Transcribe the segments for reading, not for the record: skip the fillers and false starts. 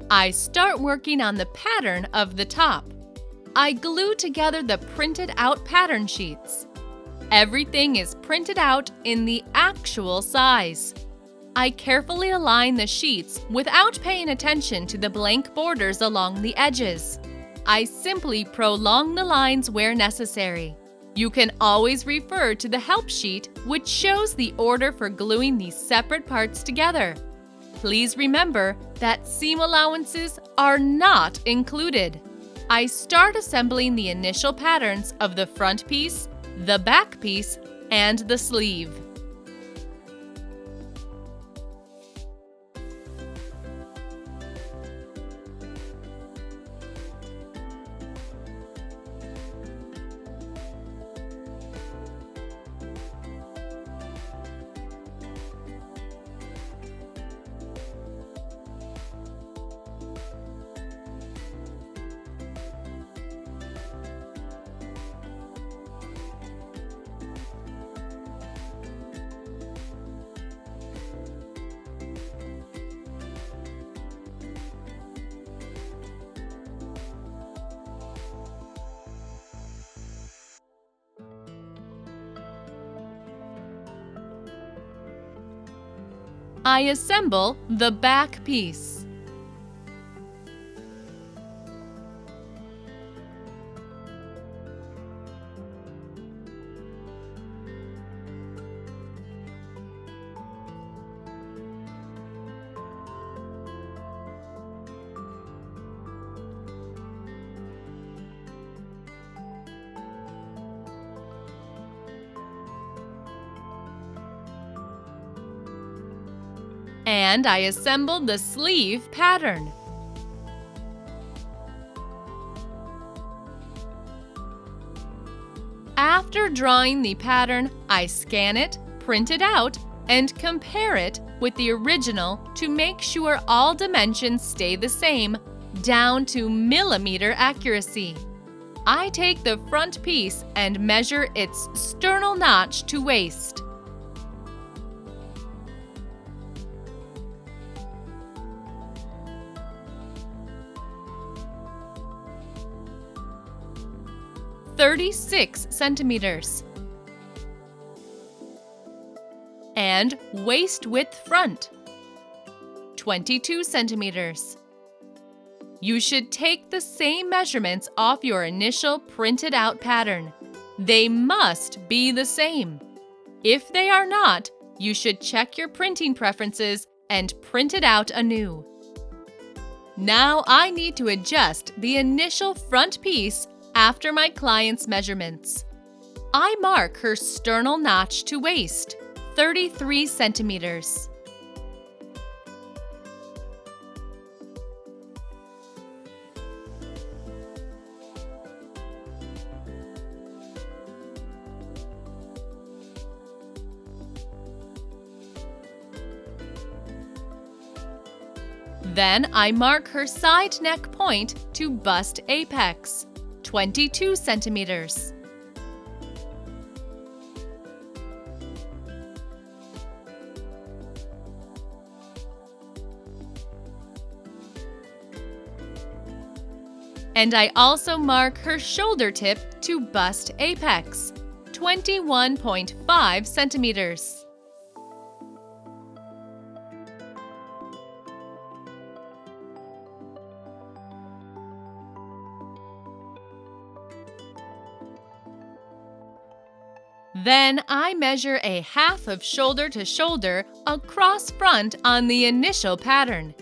I start working on the pattern of the top. I glue together the printed out pattern sheets. Everything is printed out in the actual size. I carefully align the sheets without paying attention to the blank borders along the edges. I simply prolong the lines where necessary. You can always refer to the help sheet, which shows the order for gluing these separate parts together. Please remember that seam allowances are not included. I start assembling the initial patterns of the front piece, the back piece, and the sleeve. I assemble the back piece. And I assembled the sleeve pattern. After drawing the pattern, I scan it, print it out, and compare it with the original to make sure all dimensions stay the same, down to millimeter accuracy. I take the front piece and measure its sternal notch to waist. (36 centimeters) and waist width front 22 centimeters. You should take the same measurements off your initial printed out pattern. They must be the same. If they are not, you should check your printing preferences and print it out anew. Now I need to adjust the initial front piece after my client's measurements. I mark her sternal notch to waist, 33 centimeters. Then I mark her side neck point to bust apex, 22 centimeters. And I also mark her shoulder tip to bust apex, 21.5 centimeters. Then I measure a half of shoulder to shoulder across front on the initial pattern.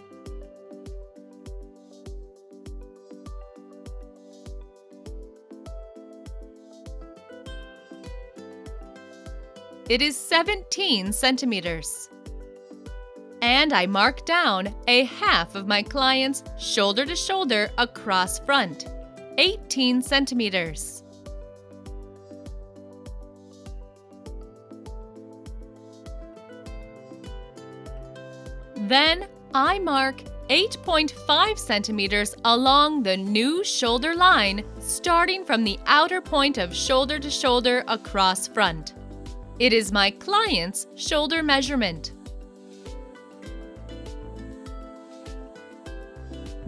It is 17 centimeters. And I mark down a half of my client's shoulder to shoulder across front, 18 centimeters. Then I mark 8.5 centimeters along the new shoulder line, starting from the outer point of shoulder to shoulder across front. It is my client's shoulder measurement.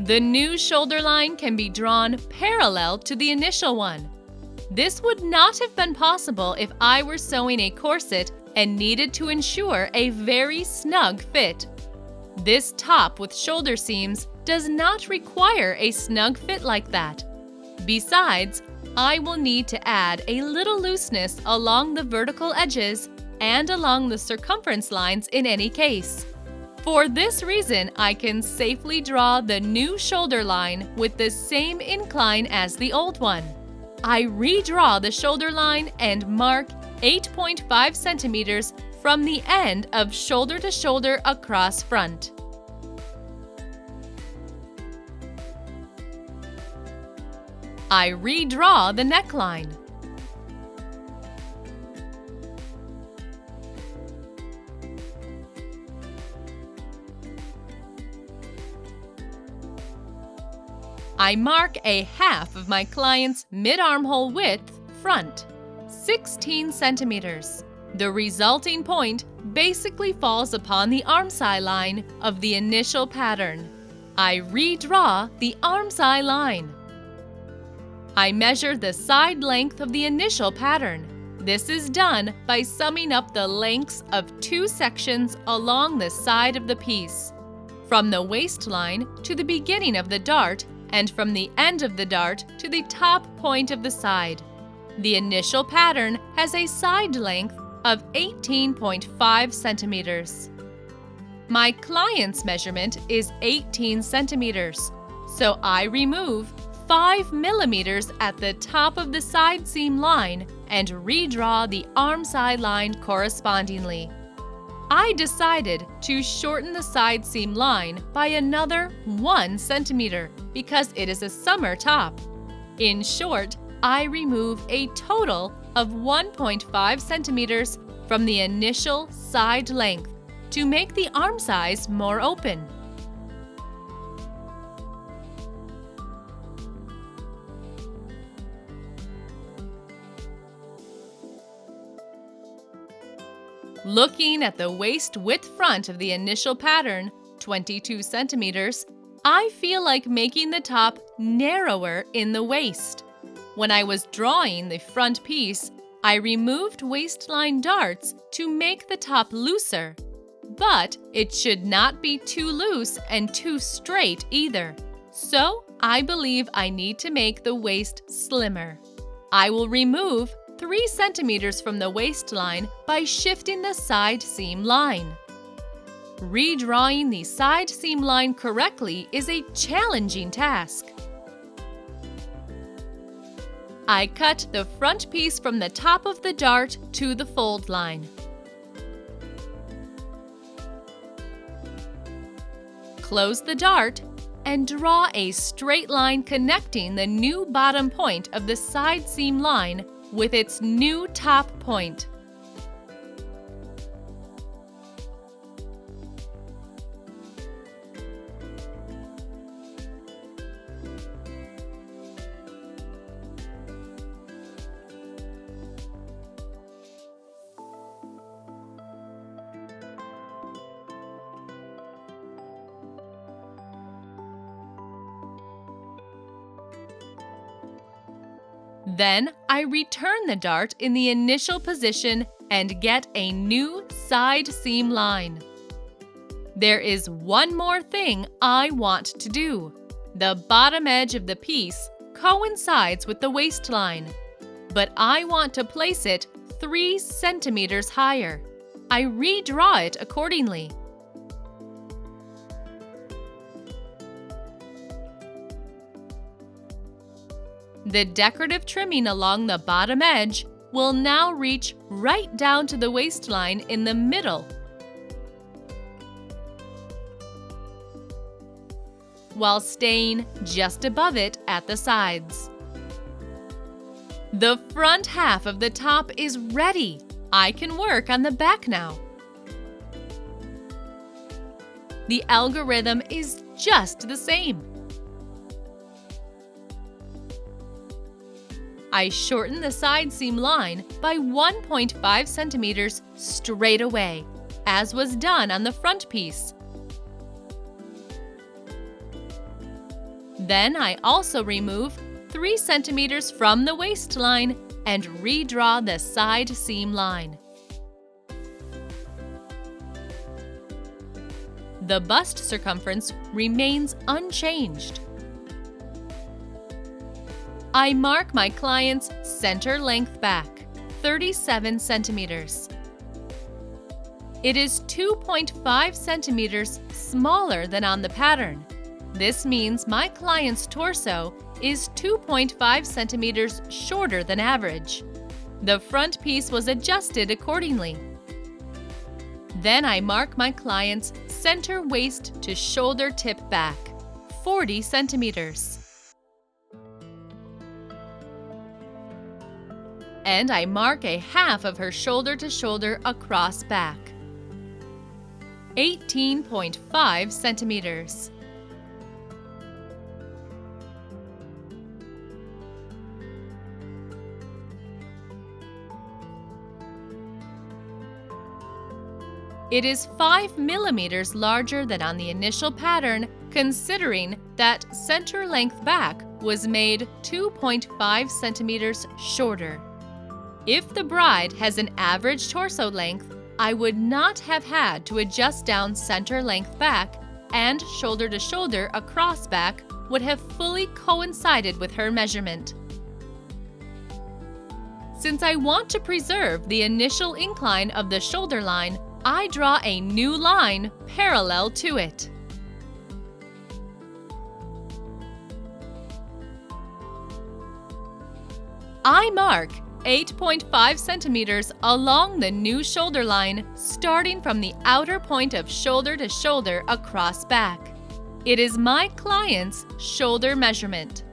The new shoulder line can be drawn parallel to the initial one. This would not have been possible if I were sewing a corset and needed to ensure a very snug fit. This top with shoulder seams does not require a snug fit like that. Besides, I will need to add a little looseness along the vertical edges and along the circumference lines in any case. For this reason, I can safely draw the new shoulder line with the same incline as the old one. I redraw the shoulder line and mark 8.5 centimeters from the end of shoulder to shoulder across front. I redraw the neckline. I mark a half of my client's mid-armhole width front, 16 centimeters. The resulting point basically falls upon the armscye line of the initial pattern. I redraw the armscye line. I measure the side length of the initial pattern. This is done by summing up the lengths of two sections along the side of the piece, from the waistline to the beginning of the dart and from the end of the dart to the top point of the side. The initial pattern has a side length of 18.5 centimeters. My client's measurement is 18 centimeters, so I remove 5 millimeters at the top of the side seam line and redraw the armscye line correspondingly. I decided to shorten the side seam line by another 1 centimeter because it is a summer top. In short, I remove a total of 1.5 centimeters from the initial side length to make the arm size more open. Looking at the waist width front of the initial pattern, 22 centimeters, I feel like making the top narrower in the waist. When I was drawing the front piece, I removed waistline darts to make the top looser, but it should not be too loose and too straight either. So I believe I need to make the waist slimmer. I will remove 3 centimeters from the waistline by shifting the side seam line. Redrawing the side seam line correctly is a challenging task. I cut the front piece from the top of the dart to the fold line. Close the dart and draw a straight line connecting the new bottom point of the side seam line with its new top point. Then I return the dart in the initial position and get a new side seam line. There is one more thing I want to do. The bottom edge of the piece coincides with the waistline, but I want to place it 3 centimeters higher. I redraw it accordingly. The decorative trimming along the bottom edge will now reach right down to the waistline in the middle, while staying just above it at the sides. The front half of the top is ready. I can work on the back now. The algorithm is just the same. I shorten the side seam line by 1.5 centimeters straight away, as was done on the front piece. Then I also remove 3 centimeters from the waistline and redraw the side seam line. The bust circumference remains unchanged. I mark my client's center length back, 37 centimeters. It is 2.5 centimeters smaller than on the pattern. This means my client's torso is 2.5 centimeters shorter than average. The front piece was adjusted accordingly. Then I mark my client's center waist to shoulder tip back, 40 centimeters. And I mark a half of her shoulder to shoulder across back, 18.5 centimeters. It is 5 millimeters larger than on the initial pattern, considering that center length back was made 2.5 centimeters shorter. If the bride has an average torso length, I would not have had to adjust down center length back, and shoulder to shoulder across back would have fully coincided with her measurement. Since I want to preserve the initial incline of the shoulder line, I draw a new line parallel to it. I mark 8.5 centimeters along the new shoulder line, starting from the outer point of shoulder to shoulder across back. It is my client's shoulder measurement.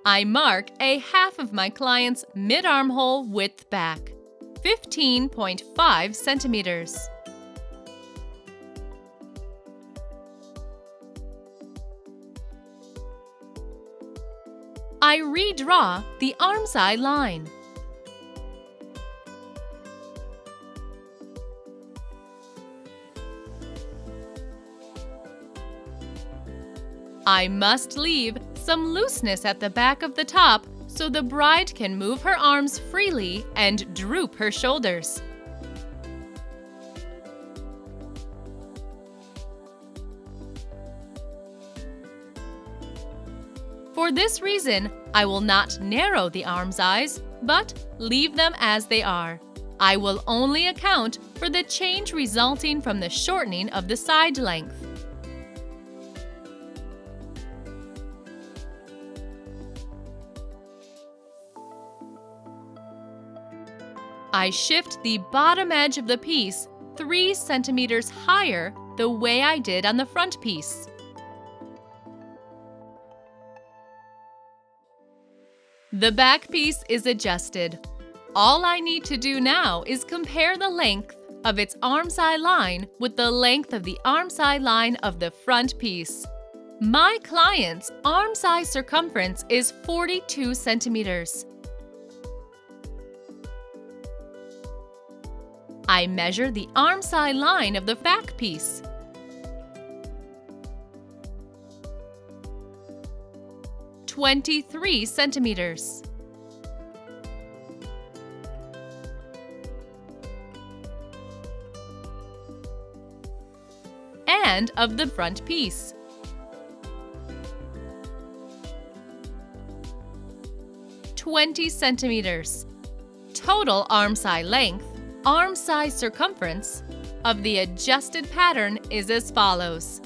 I mark a half of my client's mid-armhole width back, 15.5 centimeters. I redraw the armscye line. I must leave some looseness at the back of the top so the bride can move her arms freely and droop her shoulders. For this reason, I will not narrow the armscyes, but leave them as they are. I will only account for the change resulting from the shortening of the side length. I shift the bottom edge of the piece 3 centimeters higher the way I did on the front piece. The back piece is adjusted. All I need to do now is compare the length of its armscye line with the length of the armscye line of the front piece. My client's armscye circumference is 42 centimeters. I measure the armscye line of the back piece. (23 centimeters). And of the front piece. 20 centimeters. Total armscye length, armscye circumference of the adjusted pattern is as follows: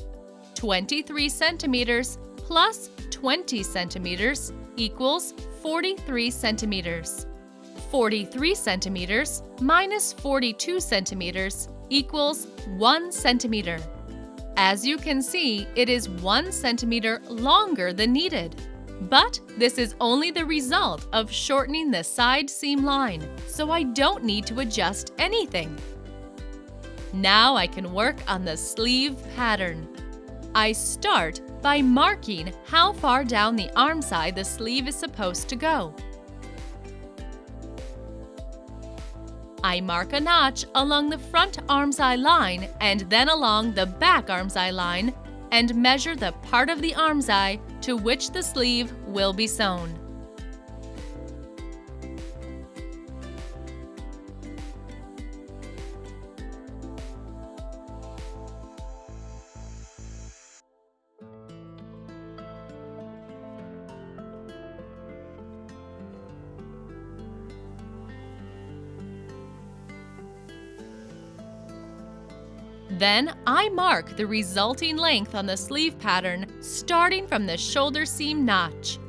23 centimeters plus 20 centimeters equals 43 centimeters. 43 centimeters minus 42 centimeters equals 1 centimeter. As you can see, it is 1 centimeter longer than needed. But this is only the result of shortening the side seam line, so I don't need to adjust anything. Now I can work on the sleeve pattern. I start by marking how far down the arm side the sleeve is supposed to go. I mark a notch along the front armscye line and then along the back armscye line and measure the part of the armscye to which the sleeve will be sewn. Then I mark the resulting length on the sleeve pattern starting from the shoulder seam notch.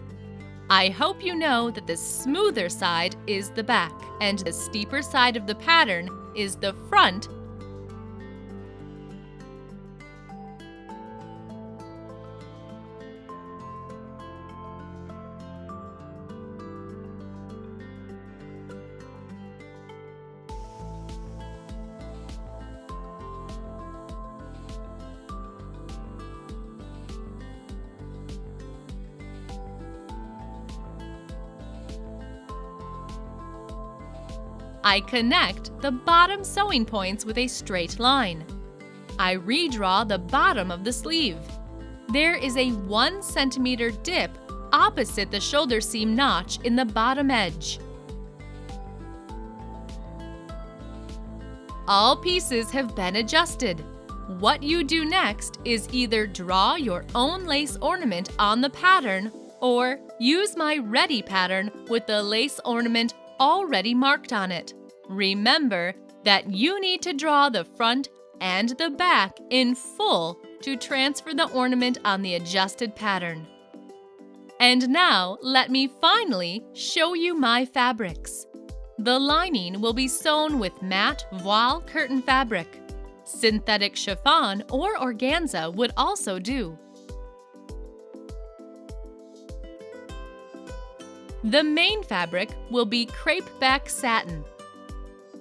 I hope you know that the smoother side is the back and the steeper side of the pattern is the front. I connect the bottom sewing points with a straight line. I redraw the bottom of the sleeve. There is a 1 centimeter dip opposite the shoulder seam notch in the bottom edge. All pieces have been adjusted. What you do next is either draw your own lace ornament on the pattern or use my ready pattern with the lace ornament already marked on it. Remember that you need to draw the front and the back in full to transfer the ornament on the adjusted pattern. And now let me finally show you my fabrics. The lining will be sewn with matte voile curtain fabric. Synthetic chiffon or organza would also do. The main fabric will be crepe-back satin.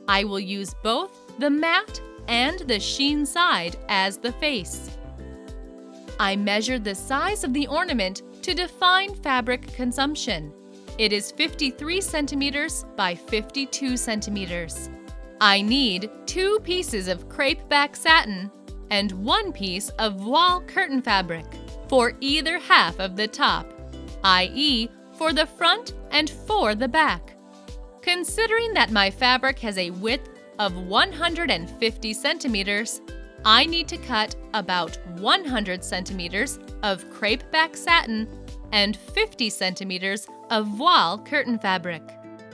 I will use both the matte and the sheen side as the face. I measured the size of the ornament to define fabric consumption. It is 53 centimeters by 52 centimeters. I need 2 pieces of crepe-back satin and 1 piece of voile curtain fabric for either half of the top, i.e., for the front and for the back. Considering that my fabric has a width of 150 centimeters, I need to cut about 100 centimeters of crepe-back satin and 50 centimeters of voile curtain fabric.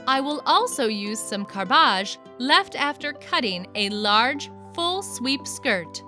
I will also use some carbage left after cutting a large full sweep skirt.